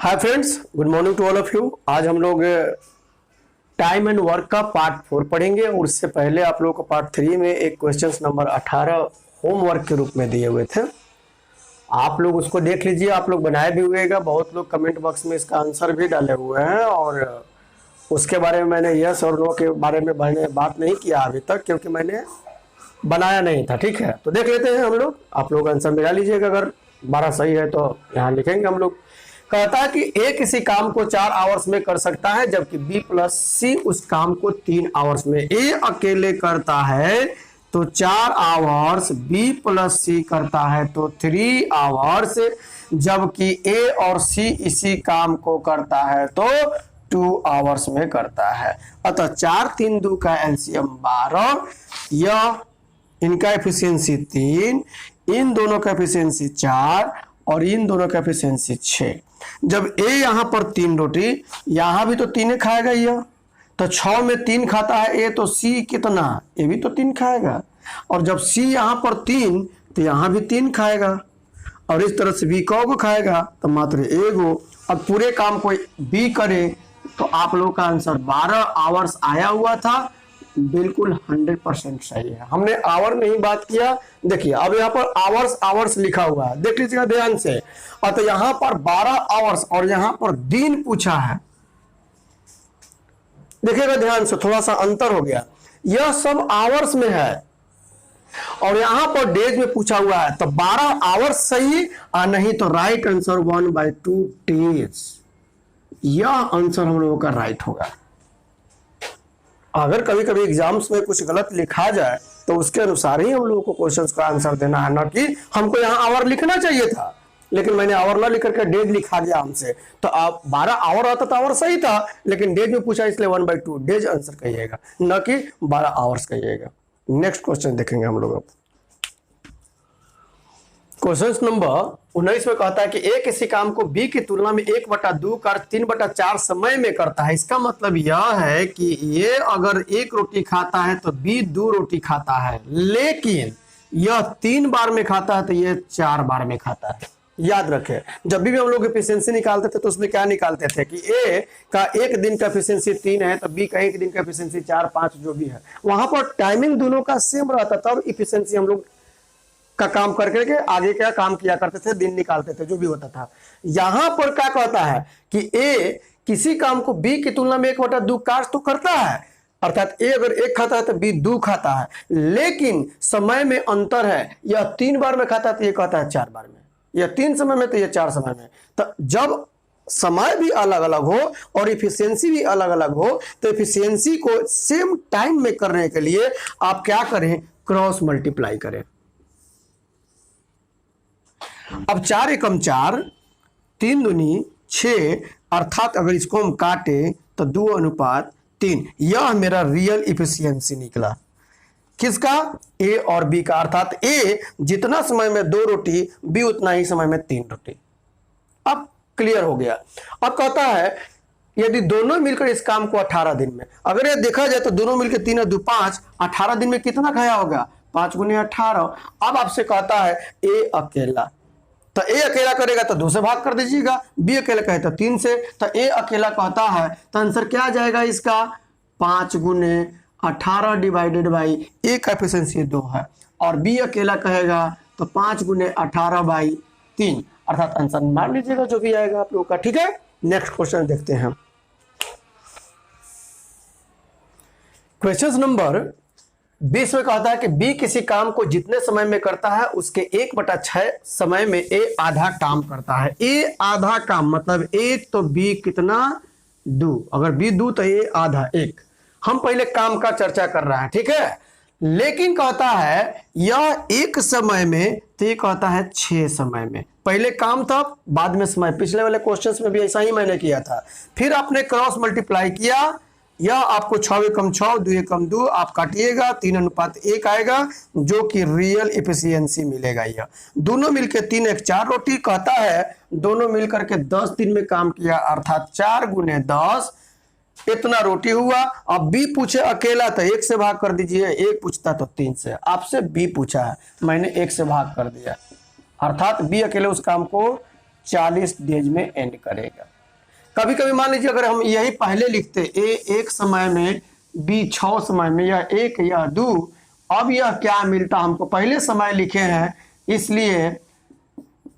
Hi friends, good morning to all of you. आज हम लोग टाइम एंड वर्क का पार्ट 4 पढ़ेंगे और उससे पहले आप लोगों को पार्ट 3 में एक क्वेश्चन नंबर 18 होमवर्क के रूप में दिए हुए थे। आप लोग उसको देख लीजिए, आप लोग बनाए भी हुएगा। बहुत लोग कमेंट बॉक्स में इसका आंसर भी डाले हुए हैं और उसके बारे में मैंने यस और नो के बारे में मैंने बात नहीं किया अभी तक, क्योंकि मैंने बनाया नहीं था। ठीक है, तो देख लेते हैं हम लोग। आप लोग आंसर मिला लीजिएगा, अगर 12 सही है तो यहाँ लिखेंगे हम लोग। कहता है कि ए किसी काम को 4 आवर्स में कर सकता है, जबकि बी प्लस सी उस काम को 3 आवर्स में। ए अकेले करता है तो 4 आवर्स, बी प्लस सी करता है तो 3 आवर्स, जबकि ए और सी इसी काम को करता है तो 2 आवर्स में करता है। अतः 4 3 2 का एलसीएम 12, यह इनका एफिशिएंसी 3, इन दोनों का एफिशिएंसी 4 और इन दोनों का एफिशिएंसी 6। जब ए यहां पर 3 रोटी, यहां भी तो 3 खाएगा यह, तो 6 में 3 खाता है ए, तो सी कितना, ए भी तो 3 खाएगा। और जब सी यहां पर 3 तो यहां भी 3 खाएगा, और इस तरह से बी को खाएगा तो मात्र एगो। अब पूरे काम को बी करे तो आप लोगों का आंसर 12 आवर्स आया हुआ था। बिल्कुल 100% सही है। हमने आवर में ही बात किया। देखिए अब यहाँ पर आवर्स आवर्स लिखा हुआ है, देख लीजिएगा ध्यान से। और तो यहाँ पर 12 आवर्स और यहाँ पर दिन पूछा है, देखिएगा ध्यान से, थोड़ा सा अंतर हो गया। यह सब आवर्स में है और यहाँ पर डेज में पूछा हुआ है, तो 12 आवर्स सही और नहीं तो राइट आंसर 1/2 डेज। यह आंसर हम लोगों का राइट होगा। अगर कभी कभी एग्जाम्स में कुछ गलत लिखा जाए तो उसके अनुसार ही हम लोगों को क्वेश्चंस का आंसर देना है, ना कि हमको यहाँ आवर लिखना चाहिए था लेकिन मैंने आवर ना लिख करके डेज लिखा दिया हमसे। तो आप 12 आवर आता था, आवर सही था, लेकिन डेज में पूछा इसलिए 1/2 डेज आंसर कहिएगा, न कि 12 आवर्स कहिएगा। नेक्स्ट क्वेश्चन देखेंगे हम लोग। अब क्वेश्चन नंबर 19 में कहता है कि ए किसी काम को बी की तुलना में 1/2 कर 3/4 समय में करता है। इसका मतलब यह है कि ये अगर 1 रोटी खाता है तो बी 2 रोटी खाता है, लेकिन यह 3 बार में खाता है तो ये 4 बार में खाता है। याद रखें, जब भी हम लोग एफिशिएंसी निकालते थे तो उसमें क्या निकालते थे कि ए का 1 दिन का एफिशिएंसी 3 है तो बी का 1 दिन का एफिशिएंसी 4 5 जो भी है। वहां पर टाइमिंग दोनों का सेम रहता था और एफिशिएंसी हम लोग का काम करके के आगे क्या काम किया करते थे, दिन निकालते थे, जो भी होता था। यहां पर क्या कहता है कि ए किसी काम को बी की तुलना में 1/2 कार्य तो करता है, अर्थात ए अगर 1 खाता है तो बी 2 खाता है, लेकिन समय में अंतर है। यह 3 बार में खाता है तो ये कहता है 4 बार में, यह 3 समय में तो ये 4 समय में। तो जब समय भी अलग अलग हो और इफिशियंसी भी अलग अलग हो तो इफिशियंसी को सेम टाइम में करने के लिए आप क्या करें, क्रॉस मल्टीप्लाई करें। अब 4 एकम 4, 3 दूनी 6, अर्थात अगर इसको हम काटे तो 2:3। यह मेरा रियल इफिशियंसी निकला। किसका, ए और बी का। अर्थात ए जितना समय में 2 रोटी, बी उतना ही समय में 3 रोटी। अब क्लियर हो गया। अब कहता है यदि दोनों मिलकर इस काम को 18 दिन में, अगर ये देखा जाए तो दोनों मिलकर 3 और 2 5, 18 दिन में कितना खाया होगा, 5 × 18। अब आपसे कहता है ए अकेला, तो ए अकेला करेगा तो 2 से भाग कर दीजिएगा, बी अकेला कहे तो 3 से। तो ए अकेला कहता है तो आंसर क्या आ जाएगा इसका, 5 × 18 डिवाइडेड बाई ए का एफिशिएंसी 2 है, और बी अकेला कहेगा तो 5 × 18/3, अर्थात आंसर मार लीजिएगा जो भी आएगा आप लोगों का। ठीक है, नेक्स्ट क्वेश्चन देखते हैं। क्वेश्चन नंबर 20 में कहता है कि बी किसी काम को जितने समय में करता है उसके 1/6 समय में ए आधा काम करता है। ए आधा काम मतलब 1 तो बी कितना, 2, अगर बी 2 तो ए आधा 1। हम पहले काम का चर्चा कर रहे हैं, ठीक है। लेकिन कहता है यह 1 समय में, तो ये कहता है 6 समय में। पहले काम था बाद में समय। पिछले वाले क्वेश्चंस में भी ऐसा ही मैंने किया था। फिर आपने क्रॉस मल्टीप्लाई किया, यह आपको 6 एकम 6, 2 एकम 2 आप काटिएगा, 3:1 आएगा, जो कि रियल इफिशियंसी मिलेगा। यह दोनों मिलकर 3 1 4 रोटी। कहता है दोनों मिलकर के 10 दिन में काम किया, अर्थात 4 × 10 इतना रोटी हुआ। अब बी पूछे अकेला तो 1 से भाग कर दीजिए, 1 पूछता तो 3 से। आपसे बी पूछा है, मैंने 1 से भाग कर दिया, अर्थात बी अकेले उस काम को 40 डेज में एंड करेगा। कभी कभी मान लीजिए अगर हम यही पहले लिखते ए एक समय में, बी 6 समय में, या 1 या 2, अब यह क्या मिलता, हमको पहले समय लिखे हैं इसलिए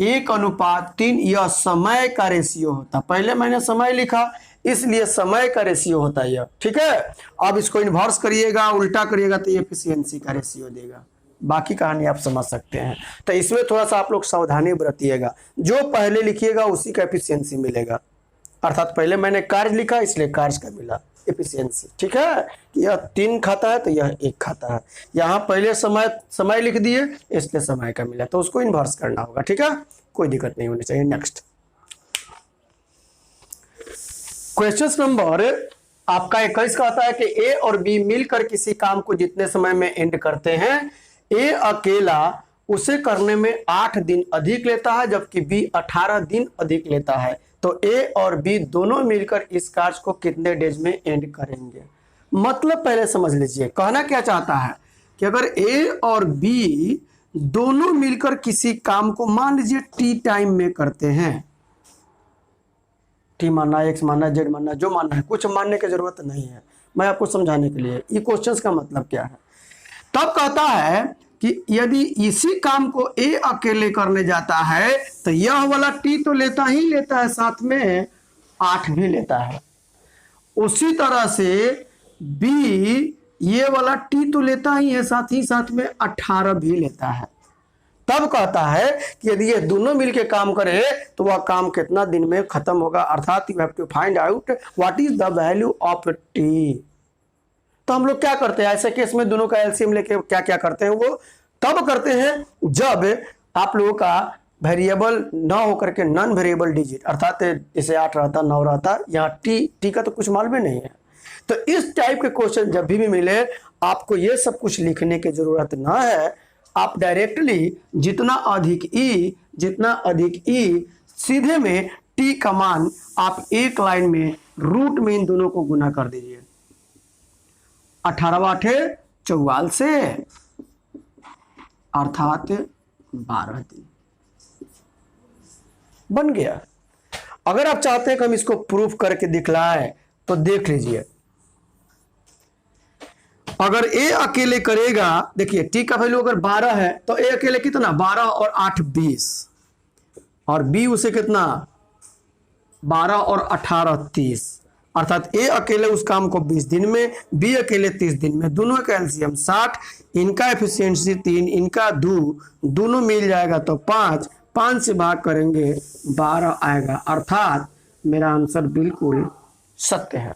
1:3 यह समय का रेशियो होता। पहले मैंने समय लिखा इसलिए समय का रेशियो होता है यह, ठीक है। अब इसको इन्वर्स करिएगा, उल्टा करिएगा तो ये एफिशिएंसी का रेशियो देगा। बाकी कहानी आप समझ सकते हैं। तो इसमें थोड़ा सा आप लोग सावधानी बरतिएगा, जो पहले लिखिएगा उसी का एफिशिएंसी मिलेगा। अर्थात पहले मैंने कार्य लिखा इसलिए कार्य का मिला एफिशिएंसी, ठीक है। यह 3 खाता है तो यह 1 खाता है। यहाँ पहले समय लिख दिए इसलिए समय का मिला, तो उसको इन्वर्स करना होगा, ठीक है। कोई दिक्कत नहीं होनी चाहिए। नेक्स्ट क्वेश्चन नंबर आपका 21 कहता है कि ए और बी मिलकर किसी काम को जितने समय में एंड करते हैं, ए अकेला उसे करने में 8 दिन अधिक लेता है जबकि बी 18 दिन अधिक लेता है, तो ए और बी दोनों मिलकर इस कार्य को कितने डेज में एंड करेंगे। मतलब पहले समझ लीजिए, कहना क्या चाहता है कि अगर ए और बी दोनों मिलकर किसी काम को मान लीजिए टी टाइम में करते हैं, टी मानना, एक्स मानना, जेड मानना, जो मानना है, कुछ मानने की जरूरत नहीं है, मैं आपको समझाने के लिए। ये क्वेश्चंस का मतलब क्या है, तब कहता है कि यदि इसी काम को ए अकेले करने जाता है तो यह वाला टी तो लेता ही लेता है, साथ में 8 भी लेता है। उसी तरह से बी ये वाला टी तो लेता ही है, साथ में 18 भी लेता है। तब कहता है कि यदि ये दोनों मिलके काम करे तो वह काम कितना दिन में खत्म होगा। अर्थात you have to find out what is the value of T. तो हम लोग क्या करते हैं ऐसे केस में, दोनों का एलसीएम लेके क्या क्या करते हैं, वो तब करते हैं जब आप लोगों का वेरिएबल ना होकर के नॉन वेरिएबल डिजिट, अर्थात जैसे 8 रहता, 9 रहता, यहाँ टी का तो कुछ मालूम ही नहीं है। तो इस टाइप के क्वेश्चन जब भी मिले आपको ये सब कुछ लिखने की जरूरत ना है, आप डायरेक्टली जितना अधिक ई सीधे में टी का मान आप एक लाइन में रूट में इन दोनों को गुना कर दीजिए। 18 44 से अर्थात 12 दिन बन गया। अगर आप चाहते हैं कि हम इसको प्रूफ करके दिखलाएं तो देख लीजिए, अगर ए अकेले करेगा, देखिए टी का वैल्यू अगर 12 है तो ए अकेले कितना, 12 और 8 20, और बी उसे कितना 12 और 18 30, अर्थात ए अकेले उस काम को 20 दिन में, बी अकेले 30 दिन में, दोनों का एलसीएम 60, इनका एफिशिएंसी 3, इनका 2, दोनों मिल जाएगा तो 5 से भाग करेंगे 12 आएगा। अर्थात मेरा आंसर बिल्कुल सत्य है,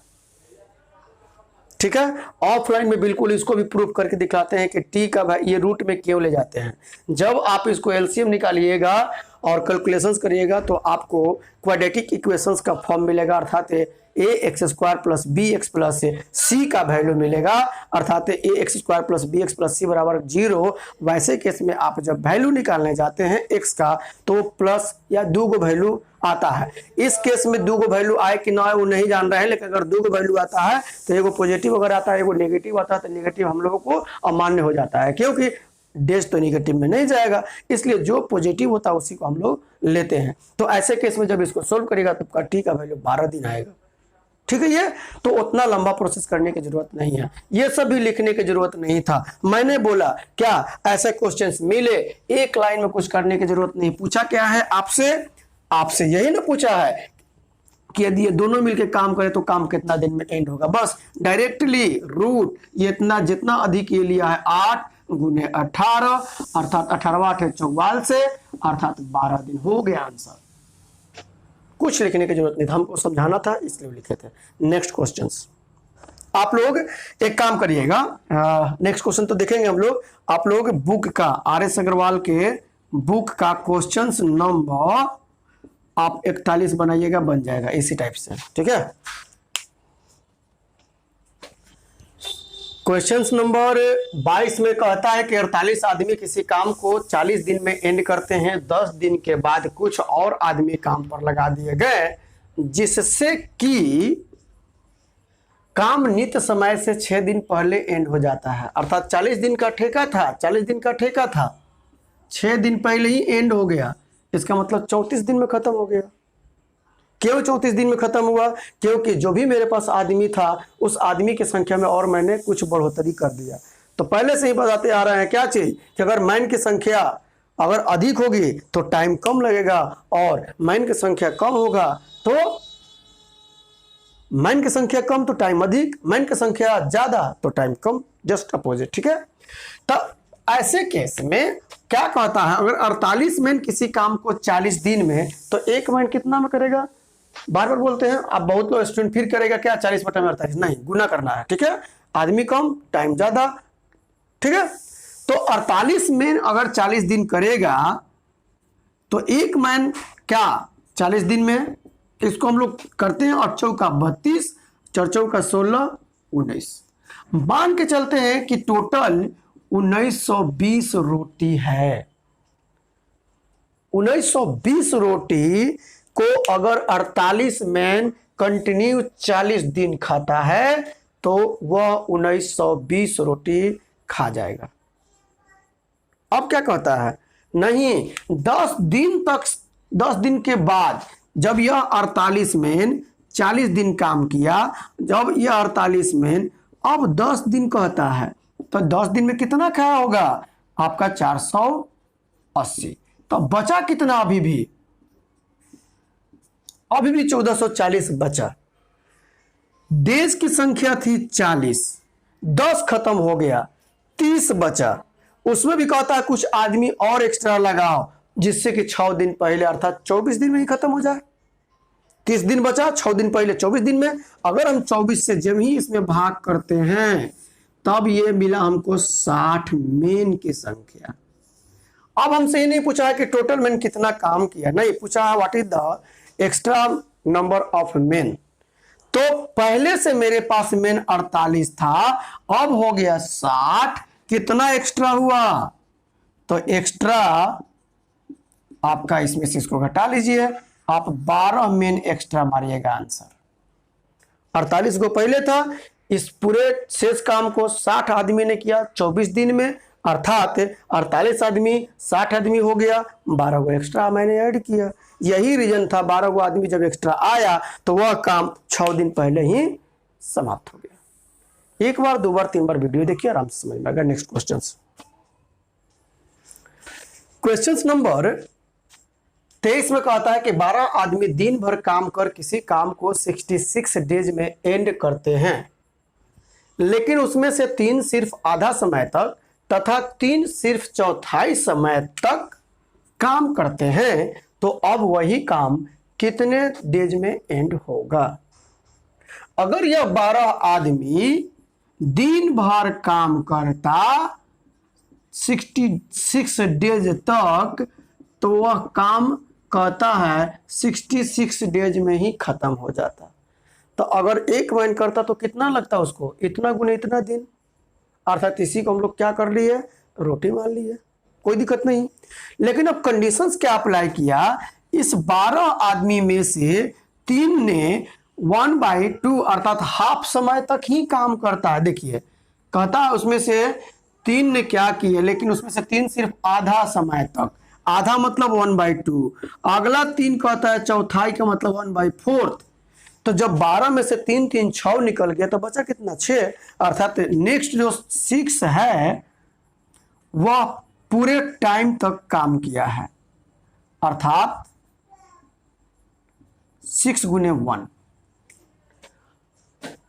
ठीक है। ऑफलाइन में बिल्कुल इसको भी प्रूफ करके दिखाते हैं कि टी का ये रूट में क्यों ले जाते हैं। जब आप इसको एलसीएम निकालिएगा और कैलकुलेशंस करिएगा तो आपको क्वाड्रेटिक इक्वेशंस का फॉर्म मिलेगा, अर्थात a x square plus b x plus c का वैल्यू मिलेगा, अर्थात a x square plus b x plus c बराबर 0। वैसे केस में आप जब वैल्यू निकालने जाते हैं एक्स का तो प्लस या 2 गो वैल्यू आता है। इस केस में 2 गो वैल्यू आए कि ना आए वो नहीं जान रहे हैं, लेकिन अगर 2 गो वैल्यू आता है तो एगो पॉजिटिव अगर आता है एगो नेगेटिव आता है तो नेगेटिव हम लोगों को अमान्य हो जाता है, क्योंकि डेज तो नेगेटिव में नहीं जाएगा, इसलिए जो पॉजिटिव होता है उसी को हम लोग लेते हैं। तो ऐसे केस में जब इसको सोल्व करेगा तो आपका टी का वैल्यू 12 दिन आएगा, ठीक है। ये तो उतना लंबा प्रोसेस करने की जरूरत नहीं है, ये सब भी लिखने की जरूरत नहीं था। मैंने बोला क्या ऐसे क्वेश्चंस मिले एक लाइन में कुछ करने की जरूरत नहीं। पूछा क्या है आपसे यही ना पूछा है कि यदि ये दोनों मिलकर काम करें तो काम कितना दिन में एंड होगा। बस डायरेक्टली रूट ये इतना जितना अधिक ये लिया है 8 गुने 18, अर्थात 18 8 44 से अर्थात 12 दिन हो गया आंसर। कुछ लिखने की जरूरत नहीं था, हमको समझाना था इसलिए लिखे थे। नेक्स्ट क्वेश्चंस आप लोग एक काम करिएगा, नेक्स्ट क्वेश्चन तो देखेंगे हम लोग। आप लोग बुक का आर.एस. अग्रवाल के बुक का क्वेश्चंस नंबर आप 41 बनाइएगा, बन जाएगा इसी टाइप से, ठीक है। क्वेश्चन नंबर 22 में कहता है कि 48 आदमी किसी काम को 40 दिन में एंड करते हैं, 10 दिन के बाद कुछ और आदमी काम पर लगा दिए गए जिससे कि काम नित समय से 6 दिन पहले एंड हो जाता है। अर्थात 40 दिन का ठेका था, 40 दिन का ठेका था, 6 दिन पहले ही एंड हो गया, इसका मतलब 34 दिन में खत्म हो गया। क्यों 34 दिन में खत्म हुआ? क्योंकि जो भी मेरे पास आदमी था उस आदमी की संख्या में और मैंने कुछ बढ़ोतरी कर दिया। तो पहले से ही बताते आ रहे हैं क्या चीज कि अगर मैन की संख्या अगर अधिक होगी तो टाइम कम लगेगा, और मैन की संख्या कम होगा तो मैन की संख्या कम तो टाइम अधिक, मैन की संख्या ज्यादा तो टाइम कम, जस्ट अपोजिट। ठीक है, तो ऐसे केस में क्या कहता है, अगर 48 मैन किसी काम को 40 दिन में, तो एक मैन कितना में करेगा? बार बार बोलते हैं आप बहुत लोग स्टूडेंट, फिर करेगा क्या 40/48? नहीं, गुना करना है। ठीक है, आदमी कम टाइम ज्यादा। ठीक है, तो 48 मैन अगर 40 दिन करेगा तो एक मैन क्या 40 दिन में, इसको हम लोग करते हैं 8 चौका 32, 4 चौका 16, 19, मान के चलते हैं कि टोटल 1920 रोटी है। 1920 रोटी को अगर 48 मैन कंटिन्यू 40 दिन खाता है तो वह 1920 रोटी खा जाएगा। अब क्या कहता है, नहीं 10 दिन तक, 10 दिन के बाद जब यह 48 मैन 40 दिन काम किया, जब यह 48 मैन अब 10 दिन कहता है, तो 10 दिन में कितना खाया होगा आपका? 480। तो बचा कितना? अभी भी 1440 बचा। डेज की संख्या थी 40, 10 खत्म हो गया, 30 बचा। उसमें भी कहता है कुछ आदमी और एक्स्ट्रा लगाओ जिससे कि 6 दिन पहले अर्थात 24 दिन में ही खत्म हो जाए। 30 दिन बचा, 6 दिन पहले 24 दिन में। अगर हम 24 से जब ही इसमें भाग करते हैं तब ये मिला हमको 60 मेन की संख्या। अब हमसे ये नहीं पूछा है कि टोटल मैन कितना काम किया, नहीं पूछा है what is the extra number of main. तो पहले से मेरे पास मेन 48 था, अब हो गया 60, कितना एक्स्ट्रा हुआ? तो एक्स्ट्रा आपका इसमें से इसको घटा लीजिए, आप 12 मेन एक्स्ट्रा मारिएगा आंसर। 48 को पहले था, इस पूरे शेष काम को 60 आदमी ने किया 24 दिन में, अर्थात 48 आदमी 60 आदमी हो गया, 12 को एक्स्ट्रा मैंने ऐड किया। यही रीजन था, 12 को आदमी जब एक्स्ट्रा आया तो वह काम 6 दिन पहले ही समाप्त हो गया। एक बार, 2 बार, 3 बार वीडियो देखिए, आराम से समझ में आएगा। नेक्स्ट क्वेश्चन नंबर 23 में कहता है कि 12 आदमी दिन भर काम कर किसी काम को 66 डेज में एंड करते हैं, लेकिन उसमें से 3 सिर्फ आधा समय तक तथा 3 सिर्फ चौथाई समय तक काम करते हैं, तो अब वही काम कितने डेज में एंड होगा? अगर यह 12 आदमी दिन भर काम करता 66 डेज तक, तो वह काम कहता है 66 डेज में ही खत्म हो जाता। तो अगर एक महीना करता तो कितना लगता उसको? इतना गुने इतना दिन, अर्थात इसी को हम लोग क्या कर लिए, रोटी मान लिए, कोई दिक्कत नहीं। लेकिन अब कंडीशंस क्या अप्लाई किया, इस 12 आदमी में से 3 ने 1/2 अर्थात हाफ समय तक ही काम करता है। देखिए कहता है उसमें से 3 ने क्या किया, लेकिन उसमें से 3 सिर्फ आधा समय तक, आधा मतलब 1/2। अगला 3 कहता है चौथाई का मतलब 1/4। तो जब 12 में से 3 3 6 निकल गया तो बचा कितना? 6। अर्थात नेक्स्ट जो 6 है वह पूरे टाइम तक काम किया है, अर्थात 6 गुने 1।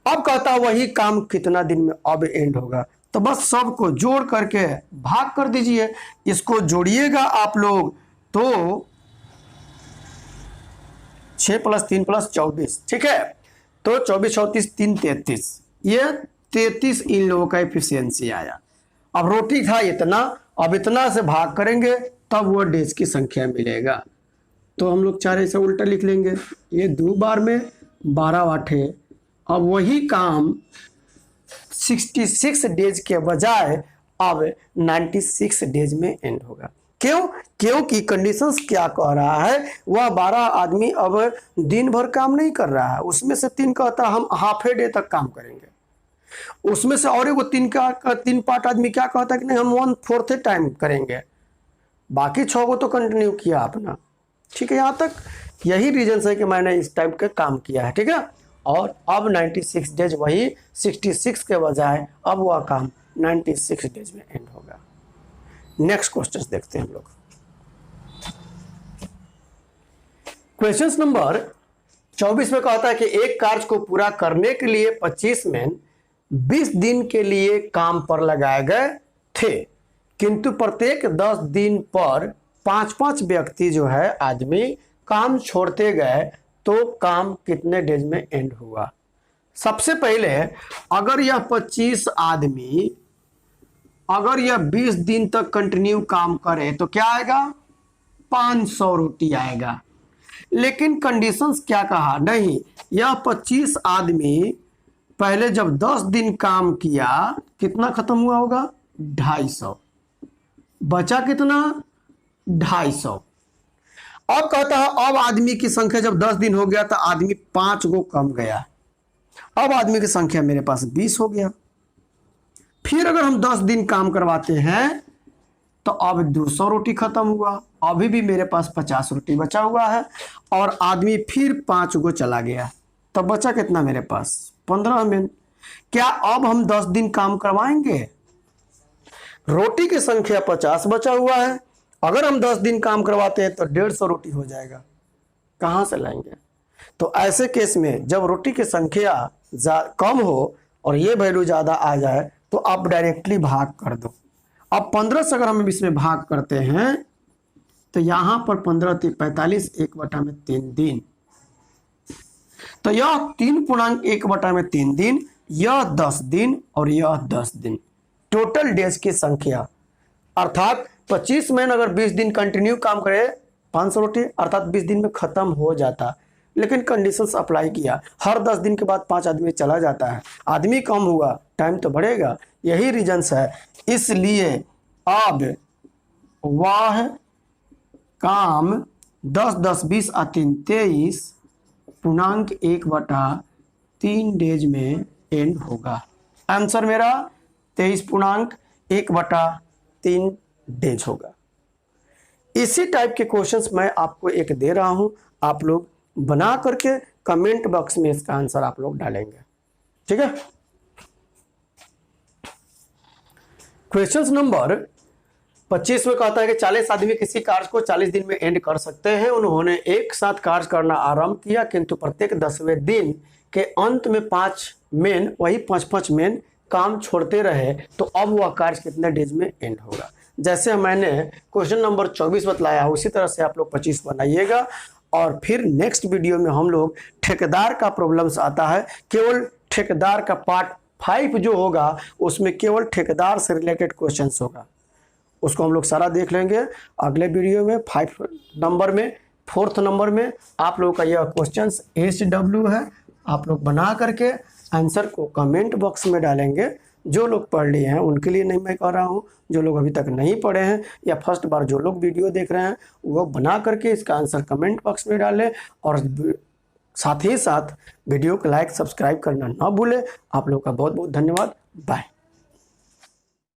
अब कहता है वही काम कितना दिन में अब एंड होगा? तो बस सबको जोड़ करके भाग कर दीजिए। इसको जोड़िएगा आप लोग तो 6 + 3 + 24, ठीक है। तो 24 34 3 33, ये 33 इन लोगों का एफिशिएंसी आया। अब रोटी था इतना, अब इतना से भाग करेंगे तब वो डेज की संख्या मिलेगा। तो हम लोग 4 ऐसे उल्टा लिख लेंगे, ये 2 बार में 12 8। अब वही काम 66 डेज के बजाय अब 96 डेज में एंड होगा। क्यों? क्योंकि कंडीशंस क्या कह रहा है, वह 12 आदमी अब दिन भर काम नहीं कर रहा है, उसमें से 3 कहता हम हाफ ए डे तक काम करेंगे, उसमें से और वो 3 पार्ट आदमी क्या कहता है कि नहीं हम 1/4 टाइम करेंगे, बाकी 6 को तो कंटिन्यू किया अपना। ठीक है, यहाँ तक यही रीजन है कि मैंने इस टाइप का काम किया है, ठीक है। और अब 96 डेज वही 66 के बजाय अब वह काम 96 डेज में एंड होगा। नेक्स्ट क्वेश्चन देखते हैं हम लोग। क्वेश्चन नंबर 24 में कहता है कि एक कार्य को पूरा करने के लिए 25 मैन 20 दिन के लिए काम पर लगाए गए थे, किंतु प्रत्येक 10 दिन पर 5-5 व्यक्ति जो है आदमी काम छोड़ते गए, तो काम कितने डेज में एंड हुआ। सबसे पहले अगर यह 25 आदमी अगर यह 20 दिन तक कंटिन्यू काम करे तो क्या आएगा, 500 रोटी आएगा। लेकिन कंडीशंस क्या कहा, नहीं, यह 25 आदमी पहले जब 10 दिन काम किया कितना खत्म हुआ होगा, 250, बचा कितना, 250। अब कहता है अब आदमी की संख्या जब 10 दिन हो गया तो आदमी 5 गो कम गया, अब आदमी की संख्या मेरे पास 20 हो गया। फिर अगर हम 10 दिन काम करवाते हैं तो अब 200 रोटी खत्म हुआ, अभी भी मेरे पास 50 रोटी बचा हुआ है, और आदमी फिर 5 गो चला गया, तब बचा कितना मेरे पास, 15 में। क्या अब हम 10 दिन काम करवाएंगे, रोटी की संख्या 50 बचा हुआ है, अगर हम 10 दिन काम करवाते हैं तो 150 रोटी हो जाएगा, कहां से लाएंगे। तो ऐसे केस में जब रोटी की संख्या कम हो और ये वैल्यू ज्यादा आ जाए तो आप डायरेक्टली भाग कर दो। अब 15 से अगर हम इसमें भाग करते हैं तो यहां पर 15 45, 1/3 दिन, तो यह 3.1/3 दिन, यह 10 दिन और यह 10 दिन, टोटल डेज की संख्या। अर्थात 25 मैन अगर 20 दिन कंटिन्यू काम करे 500 रोटी अर्थात 20 दिन में खत्म हो जाता, लेकिन कंडीशंस अप्लाई किया, हर 10 दिन के बाद 5 आदमी चला जाता है, आदमी कम हुआ, टाइम तो बढ़ेगा, यही रीजंस है। इसलिए अब वह काम 10 10 20 और 3 23.1/3 डेज में एंड होगा। आंसर मेरा 23.1/3 डेज होगा। इसी टाइप के क्वेश्चंस मैं आपको एक दे रहा हूं, आप लोग बना करके कमेंट बॉक्स में इसका आंसर आप लोग डालेंगे, ठीक है। क्वेश्चन नंबर 25 में कहता है कि 40 आदमी किसी कार्य को 40 दिन में एंड कर सकते हैं। उन्होंने एक साथ कार्य करना आरंभ किया, किंतु प्रत्येक 10वें दिन के अंत में 5 मैन वही 5-5 मैन काम छोड़ते रहे, तो अब वह कार्य कितने डेज में एंड होगा। जैसे मैंने क्वेश्चन नंबर 24 बतलाया उसी तरह से आप लोग 25 बनाइएगा। और फिर नेक्स्ट वीडियो में हम लोग ठेकेदार का प्रॉब्लम्स आता है, केवल ठेकेदार का पार्ट 5 जो होगा उसमें केवल ठेकेदार से रिलेटेड क्वेश्चंस होगा, उसको हम लोग सारा देख लेंगे अगले वीडियो में। 5 नंबर में 4th नंबर में आप लोगों का यह क्वेश्चंस HW है, आप लोग बना करके आंसर को कमेंट बॉक्स में डालेंगे। जो लोग पढ़ लिए हैं उनके लिए नहीं मैं कह रहा हूं, जो लोग अभी तक नहीं पढ़े हैं या फर्स्ट बार जो लोग वीडियो देख रहे हैं वो बना करके इसका आंसर कमेंट बॉक्स में डालें, और साथ ही साथ वीडियो को लाइक सब्सक्राइब करना ना भूलें। आप लोगों का बहुत बहुत धन्यवाद, बाय।